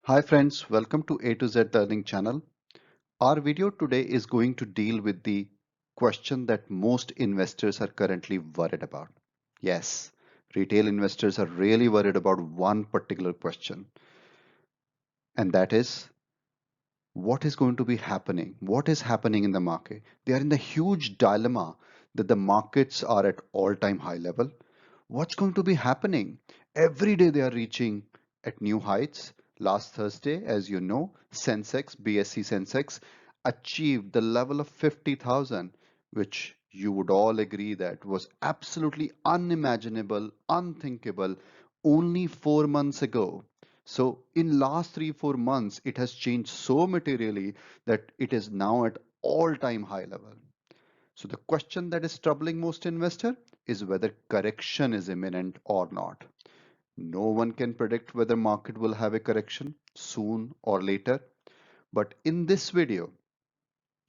Hi friends, welcome to A to Z Learning channel. Our video today is going to deal with the question that most investors are currently worried about. Yes, retail investors are really worried about one particular question, and that is what is going to be happening? What is happening in the market? They are in the huge dilemma that the markets are at all-time high level. What's going to be happening? Every day they are reaching at new heights. Last Thursday, as you know, Sensex, BSE Sensex achieved the level of 50,000, which you would all agree that was absolutely unimaginable, unthinkable only 4 months ago. So in last 3 4 months, it has changed so materially that it is now at all-time high level. So the question that is troubling most investor is whether correction is imminent or not. No one can predict whether market will have a correction soon or later. But in this video,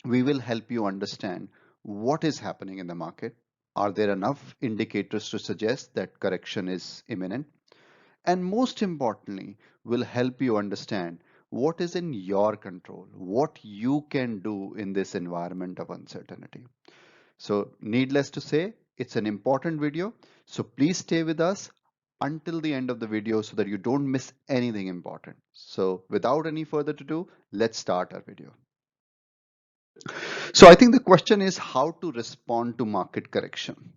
we will help you understand what is happening in the market. Are there enough indicators to suggest that correction is imminent? And most importantly, will help you understand what is in your control, what you can do in this environment of uncertainty. So needless to say, it's an important video. So please stay with us until the end of the video so that you don't miss anything important. So without any further ado, let's start our video. So I think the question is how to respond to market correction.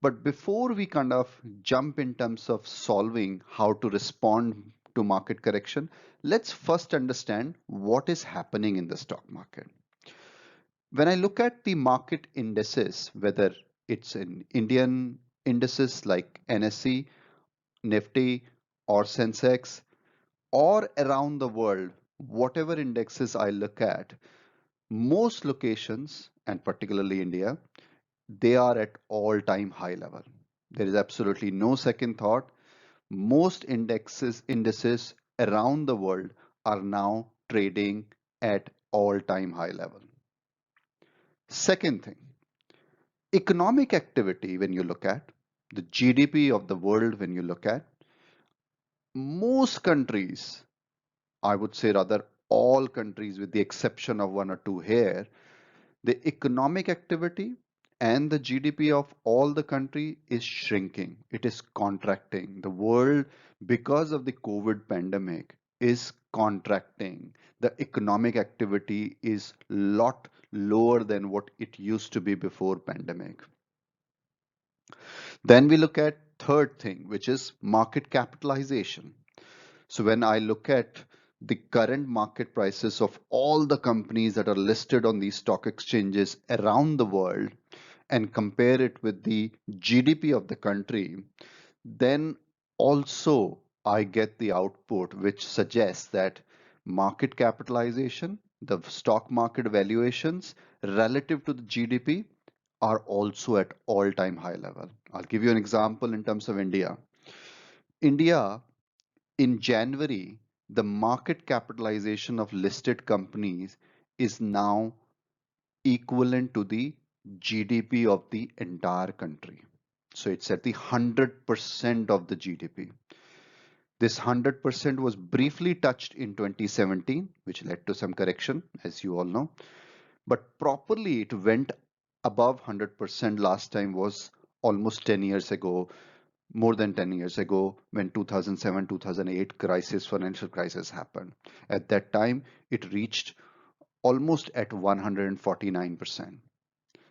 But before we kind of jump in terms of solving how to respond to market correction, let's first understand what is happening in the stock market. When I look at the market indices, whether it's in Indian indices like NSE, Nifty, or Sensex, or around the world, whatever indexes I look at, most locations, and particularly India, they are at all-time high level. There is absolutely no second thought. Most indices around the world are now trading at all-time high level. Second thing, economic activity, when you look at the GDP of the world, when you look at most countries, I would say rather all countries with the exception of one or two here, the economic activity and the GDP of all the country is shrinking. It is contracting. The world, because of the COVID pandemic, is contracting. The economic activity is lot lower than what it used to be before pandemic. Then we look at third thing, which is market capitalization. So when I look at the current market prices of all the companies that are listed on these stock exchanges around the world and compare it with the GDP of the country, then also I get the output which suggests that market capitalization, the stock market valuations relative to the GDP are also at all-time high level. I'll give you an example in terms of India. India, in January, the market capitalization of listed companies is now equivalent to the GDP of the entire country. So it's at the 100% of the GDP. This 100% was briefly touched in 2017, which led to some correction, as you all know. But properly, it went above 100% last time was almost 10 years ago, more than 10 years ago, when 2007 2008 financial crisis happened. At that time it reached almost at 149%.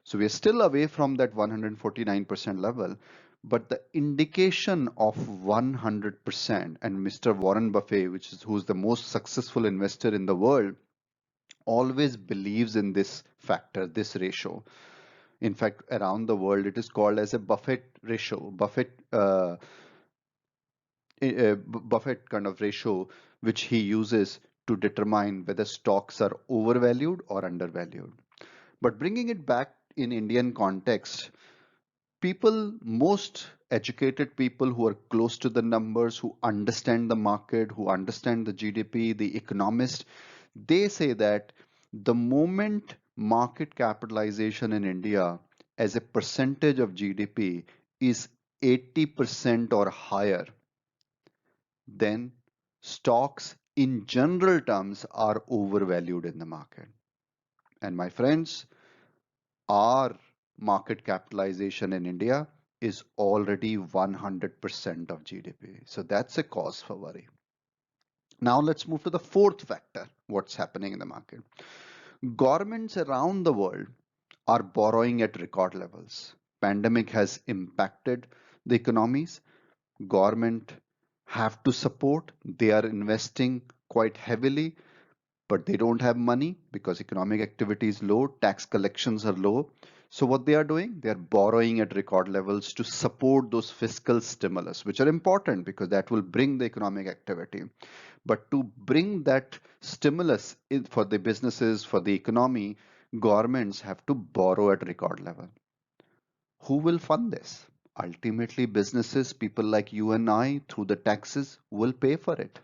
So we are still away from that 149% level, but the indication of 100%, and Mr. Warren Buffett, who's the most successful investor in the world, always believes in this factor, this ratio. In fact, around the world, it is called as a Buffett ratio, Buffett kind of ratio, which he uses to determine whether stocks are overvalued or undervalued. But bringing it back in Indian context, people, most educated people who are close to the numbers, who understand the market, who understand the GDP, the economist, they say that the moment market capitalization in India as a percentage of GDP is 80% or higher, then stocks in general terms are overvalued in the market. And my friends, our market capitalization in India is already 100% of GDP. So that's a cause for worry. Now let's move to the fourth factor, what's happening in the market. Governments around the world are borrowing at record levels. Pandemic has impacted the economies. Government have to support. They are investing quite heavily, but they don't have money because economic activity is low, tax collections are low. So what they are doing, they are borrowing at record levels to support those fiscal stimulus, which are important because that will bring the economic activity. But to bring that stimulus for the businesses, for the economy, governments have to borrow at record level. Who will fund this? Ultimately, businesses, people like you and I, through the taxes, will pay for it.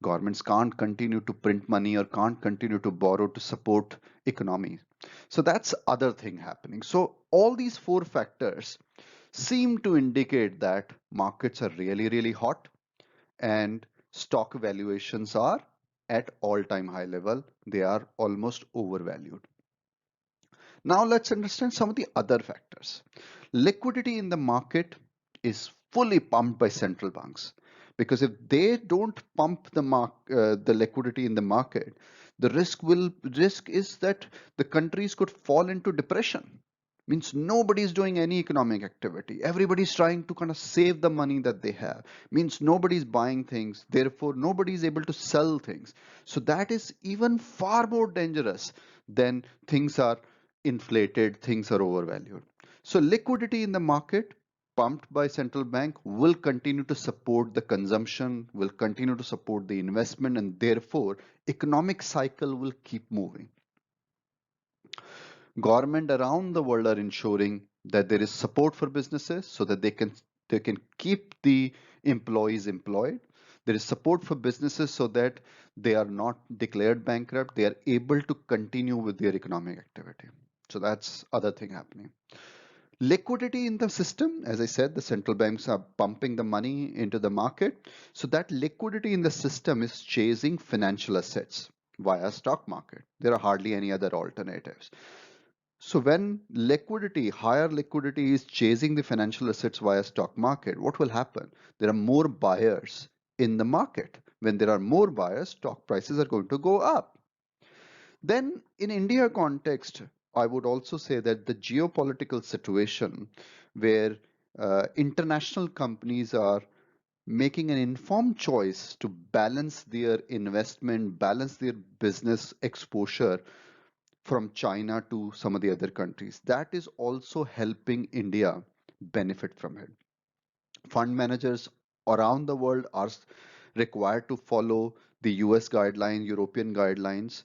Governments can't continue to print money or can't continue to borrow to support economy. So that's other thing happening. So all these four factors seem to indicate that markets are really, really hot and stock valuations are at all-time high level. They are almost overvalued. Now let's understand some of the other factors. Liquidity in the market is fully pumped by central banks because if they don't pump the liquidity in the market, the risk is that the countries could fall into depression. Means nobody is doing any economic activity. Everybody's trying to kind of save the money that they have. Means nobody's buying things. Therefore, nobody is able to sell things. So that is even far more dangerous than things are inflated, things are overvalued. So liquidity in the market pumped by central bank will continue to support the consumption, will continue to support the investment, and therefore economic cycle will keep moving. Government around the world are ensuring that there is support for businesses so that they can keep the employees employed. There is support for businesses so that they are not declared bankrupt. They are able to continue with their economic activity. So that's other thing happening. Liquidity in the system, as I said, the central banks are pumping the money into the market. So that liquidity in the system is chasing financial assets via stock market. There are hardly any other alternatives. So when higher liquidity is chasing the financial assets via stock market, what will happen? There are more buyers in the market. When there are more buyers, stock prices are going to go up. Then in India context, I would also say that the geopolitical situation where international companies are making an informed choice to balance their investment, balance their business exposure from China to some of the other countries. That is also helping India benefit from it. Fund managers around the world are required to follow the US guidelines, European guidelines,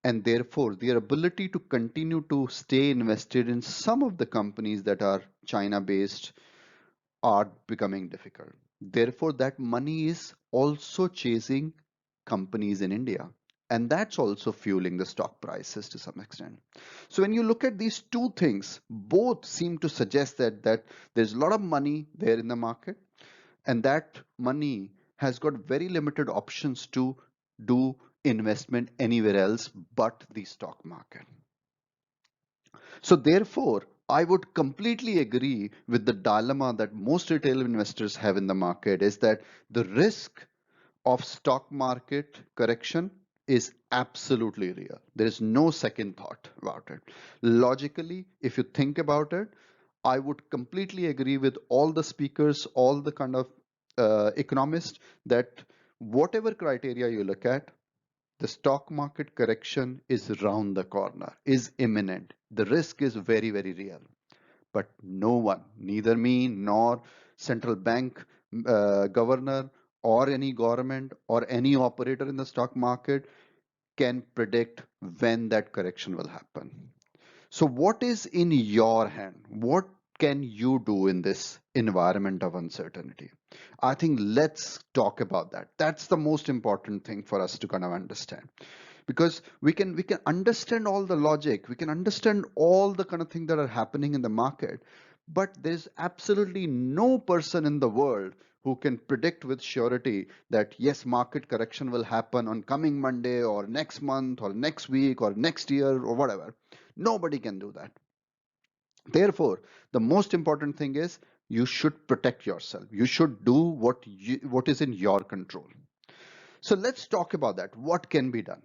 and therefore their ability to continue to stay invested in some of the companies that are China based are becoming difficult. Therefore, that money is also chasing companies in India. And that's also fueling the stock prices to some extent. So when you look at these two things, both seem to suggest that there's a lot of money there in the market, and that money has got very limited options to do investment anywhere else but the stock market. So therefore, I would completely agree with the dilemma that most retail investors have in the market is that the risk of stock market correction is absolutely real. There is no second thought about it. Logically, if you think about it, I would completely agree with all the speakers, all the kind of economists that whatever criteria you look at, the stock market correction is round the corner, is imminent. The risk is very, very real. But no one, neither me nor central bank governor or any government or any operator in the stock market can predict when that correction will happen. So, what is in your hand? What can you do in this environment of uncertainty? I think let's talk about that. That's the most important thing for us to kind of understand. Because we can understand all the logic, we can understand all the kind of things that are happening in the market, but there's absolutely no person in the world who can predict with surety that yes, market correction will happen on coming Monday or next month or next week or next year or whatever. Nobody can do that. Therefore, the most important thing is you should protect yourself. You should do what is in your control. So let's talk about that. What can be done?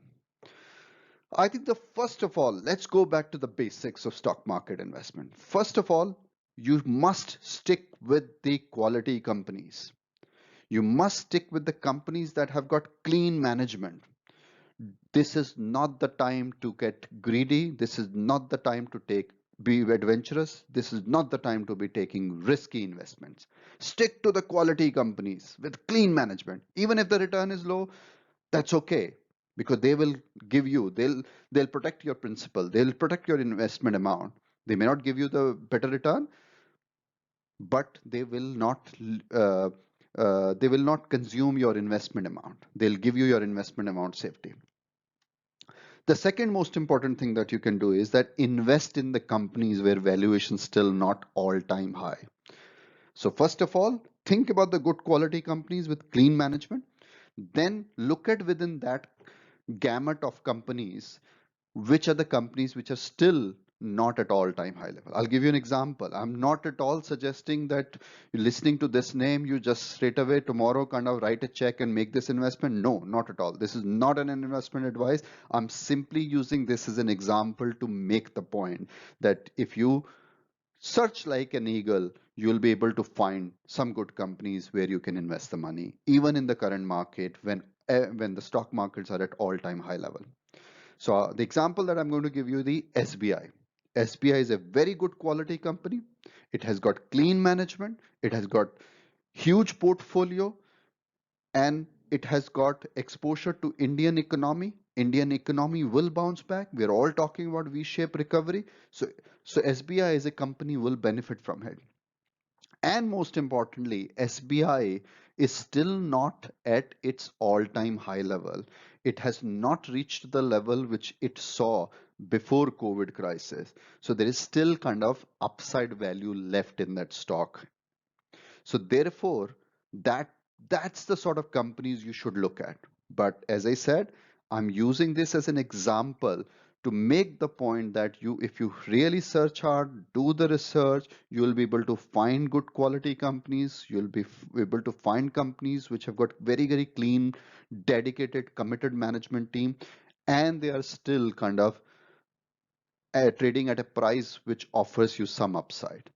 I think the first of all, let's go back to the basics of stock market investment. First of all, you must stick with the quality companies. You must stick with the companies that have got clean management. This is not the time to get greedy. This is not the time to be adventurous. This is not the time to be taking risky investments. Stick to the quality companies with clean management. Even if the return is low, that's okay, because they will give you, they'll protect your principal, they'll protect your investment amount. They may not give you the better return, but they will not consume your investment amount. They'll give you your investment amount safety. The second most important thing that you can do is that invest in the companies where valuation is still not all-time high. So first of all, think about the good quality companies with clean management. Then look at within that gamut of companies, which are the companies which are still not at all-time high level. I'll give you an example. I'm not at all suggesting that listening to this name, you just straight away tomorrow kind of write a check and make this investment. No, not at all. This is not an investment advice. I'm simply using this as an example to make the point that if you search like an eagle, you'll be able to find some good companies where you can invest the money, even in the current market when the stock markets are at all-time high level. So the example that I'm going to give you, the SBI. SBI is a very good quality company. It has got clean management. It has got huge portfolio, and it has got exposure to Indian economy. Indian economy will bounce back. We're all talking about V-shaped recovery. So SBI as a company will benefit from it. And most importantly, SBI is still not at its all-time high level. It has not reached the level which it saw before COVID crisis. So there is still kind of upside value left in that stock. So therefore, that that's the sort of companies you should look at. But as I said, I'm using this as an example to make the point that if you really search hard, do the research, you'll be able to find good quality companies. You'll be able to find companies which have got very, very clean, dedicated, committed management team, and they are still kind of trading at a price which offers you some upside.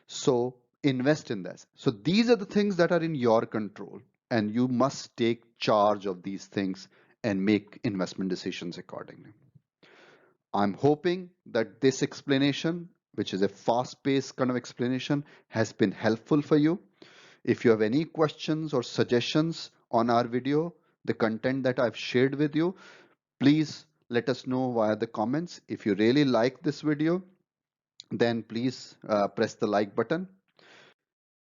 So invest in this. So these are the things that are in your control, and you must take charge of these things and make investment decisions accordingly. I'm hoping that this explanation, which is a fast-paced kind of explanation, has been helpful for you. If you have any questions or suggestions on our video, the content that I've shared with you, please let us know via the comments. If you really like this video, then please press the like button.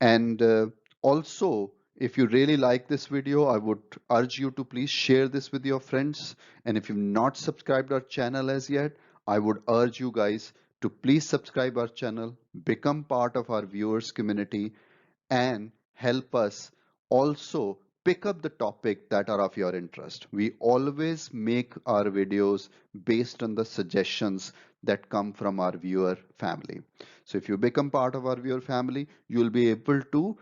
And also, if you really like this video, I would urge you to please share this with your friends. And if you've not subscribed our channel as yet, I would urge you guys to please subscribe our channel, become part of our viewers community, and help us also pick up the topic that are of your interest. We always make our videos based on the suggestions that come from our viewer family. So if you become part of our viewer family, you'll be able to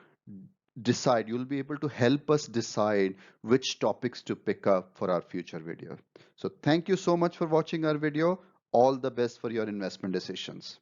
you'll be able to help us decide which topics to pick up for our future video. So thank you so much for watching our video. All the best for your investment decisions.